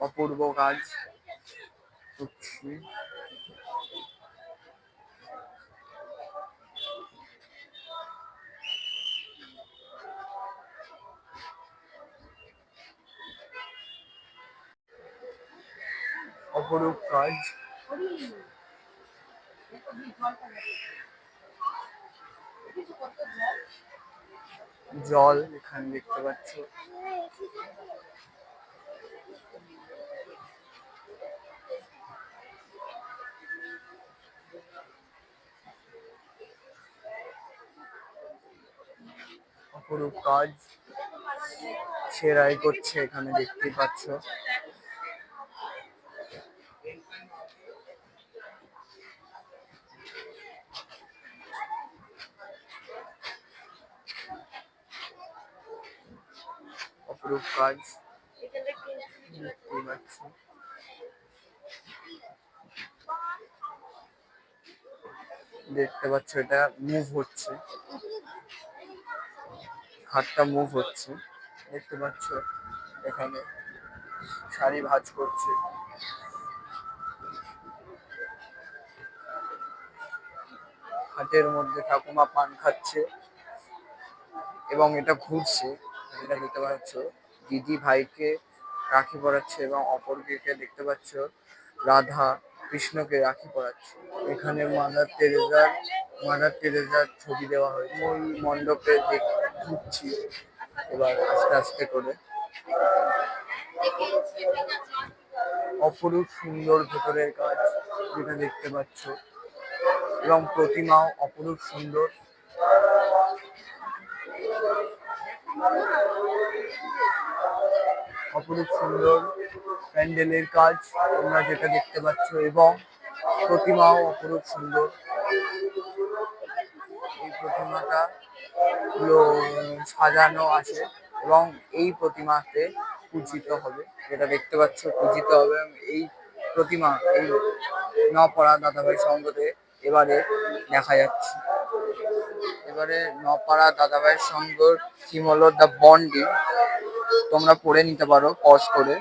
অপূর্ব কাজ করছি। অপরূপ কাজ। জল এখানে দেখতে পাচ্ছ। অপরূপ কাজ সেরাই করছে এখানে দেখতে পাচ্ছ। অপরূপ কাজ দেখতে পাচ্ছ। দেখতে পাচ্ছ এটা মুভ হচ্ছে, হাতটা মুভ হচ্ছে দেখতে পাচ্ছ। এখানে শাড়ি ভাঁজ করছে। হাতের মধ্যে ঠাকুমা পান খাচ্ছে এবং এটা ঘুরছে। এটা দেখতে পাচ্ছ দিদি ভাইকে রাখি পরাচ্ছে এবং অপরদিকে দেখতে পাচ্ছ রাধা কৃষ্ণকে রাখি পরাচ্ছে। এখানে মাদার তেরেজার ছবি দেওয়া হয়েছে। ওই মণ্ডপে ঘুরছি এবার আস্তে আস্তে করে। অপরূপ সুন্দর ভেতরের কাজ যেটা দেখতে পাচ্ছ এবং প্রতিমাও অপরূপ সুন্দর। অপরূপ সুন্দর প্যান্ডেলের কাজ তোমরা যেটা দেখতে পাচ্ছ এবং প্রতিমাও অপরূপ সুন্দর। এই প্রতিমাটা সাজানো আছে এবং এই প্রতিমাতে পূজিত হবে, যেটা দেখতে পাচ্ছ পূজিত হবে। এই প্রতিমা এই নপাড়া দাদাভাই সংঘতে এবারে দেখা যাচ্ছে। এবারে নপাড়া দাদাভাই সংঘর থিম হলো দ্য বন্ডিং। তোমরা পড়ে নিতে পারো পজ করে।